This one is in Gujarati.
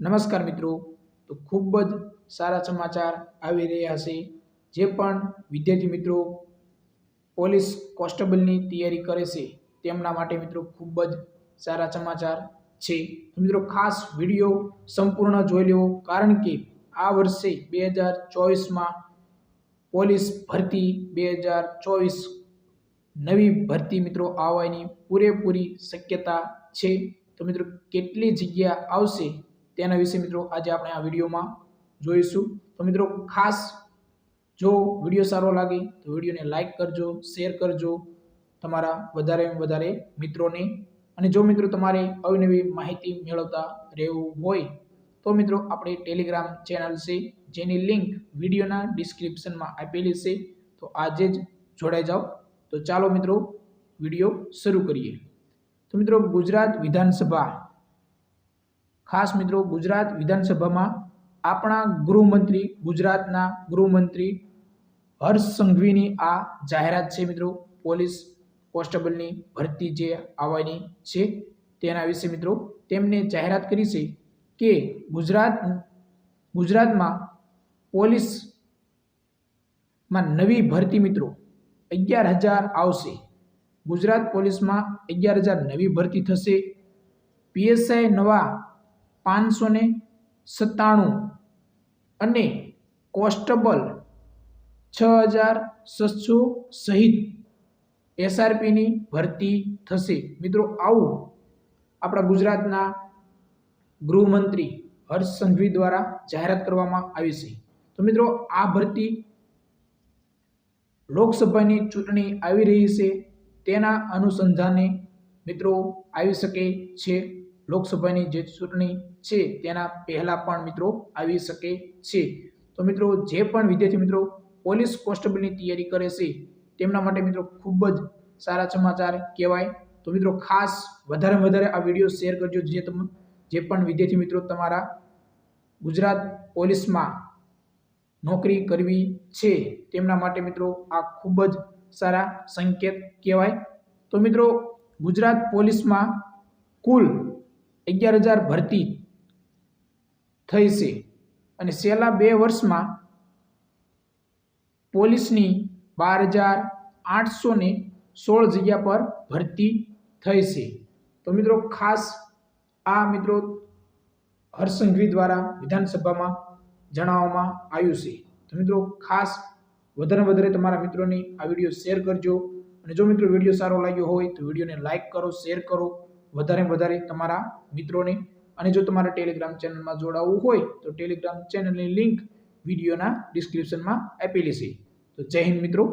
નમસ્કાર મિત્રો, તો ખૂબ જ સારા સમાચાર આવી રહ્યા છે. જે પણ વિદ્યાર્થી મિત્રો પોલીસ કોન્સ્ટેબલની તૈયારી કરે છે તેમના માટે મિત્રો ખૂબ જ સારા સમાચાર છે. તો મિત્રો ખાસ વિડીયો સંપૂર્ણ જોઈ લેવો, કારણ કે આ વર્ષે 2024માં પોલીસ ભરતી 2024 નવી ભરતી મિત્રો આવવાની પૂરેપૂરી શક્યતા છે. તો મિત્રો કેટલી જગ્યા આવશે તેના વિશે મિત્રો આજે આપણે આ વિડીયોમાં જોઈશું. તો મિત્રો ખાસ જો વિડીયો સારો લાગે તો વિડીયોને લાઈક કરજો, શેર કરજો તમારા વધારે મિત્રોને. અને જો મિત્રો તમારે અવનવી માહિતી મેળવતા રહેવું હોય તો મિત્રો આપણે ટેલિગ્રામ ચેનલ છે જેની લિંક વિડીયોના ડિસ્ક્રિપ્શનમાં આપેલી છે. તો આજે જ જોડાઈ જાઓ. તો ચાલો મિત્રો વિડીયો શરૂ કરીએ. તો મિત્રો ગુજરાત વિધાનસભા, ખાસ મિત્રો ગુજરાત વિધાનસભામાં આપણા ગૃહમંત્રી, ગુજરાતના ગૃહમંત્રી હર્ષ સંઘવીની આ જાહેરાત છે મિત્રો. પોલીસ કોન્સ્ટેબલની ભરતી જે આવવાની છે તેના વિશે મિત્રો તેમને જાહેરાત કરી છે કે ગુજરાતમાં પોલીસમાં નવી ભરતી મિત્રો 11,000 આવશે. ગુજરાત પોલીસમાં 11,000 નવી ભરતી થશે. પીએસઆઈ નવા 597 અને કોન્સ્ટેબલ 6,600 સહિત એસઆરપીની ભરતી થશે. મિત્રો આવું આપણા ગુજરાતના ગૃહમંત્રી હર્ષ સંઘવી દ્વારા જાહેરાત કરવામાં આવી છે. તો મિત્રો આ ભરતી લોકસભાની ચૂંટણી આવી રહી છે તેના અનુસંધાને મિત્રો આવી શકે છે. લોકસભાની જે ચૂંટણી છે તેના પહેલા પણ મિત્રો આવી શકે છે. તો મિત્રો જે પણ વિદ્યાર્થી મિત્રો પોલીસ કોન્સ્ટેબલની તૈયારી કરે છે તેમના માટે મિત્રો ખૂબ જ સારા સમાચાર કહેવાય. તો મિત્રો ખાસ વધારે આ વિડીયો શેર કરજો. જે પણ વિદ્યાર્થી મિત્રો તમારા ગુજરાત પોલીસમાં નોકરી કરવી છે તેમના માટે મિત્રો આ ખૂબ જ સારા સંકેત કહેવાય. તો મિત્રો ગુજરાત પોલીસમાં કુલ 11,000 ભરતી થઈ છે અને છેલ્લા 2 વર્ષમાં પોલીસની 12,816 જગ્યા પર ભરતી થઈ છે. તો મિત્રો ખાસ આ મિત્રો હર્ષ સંઘવી દ્વારા વિધાનસભામાં જણાવવામાં આવ્યું છે. તો મિત્રો ખાસ વધારે તમારા મિત્રોને આ વિડીયો શેર કરજો. અને જો મિત્રો વિડીયો સારો લાગ્યો હોય તો વિડીયોને લાઈક કરો, શેર કરો વધારે તમારા મિત્રોને. અને જો તમારે ટેલિગ્રામ ચેનલમાં જોડાવવું હોય તો ટેલિગ્રામ ચેનલની લિંક વિડીયોના ડિસ્ક્રિપ્શનમાં આપેલી છે. તો જય હિન્દ મિત્રો.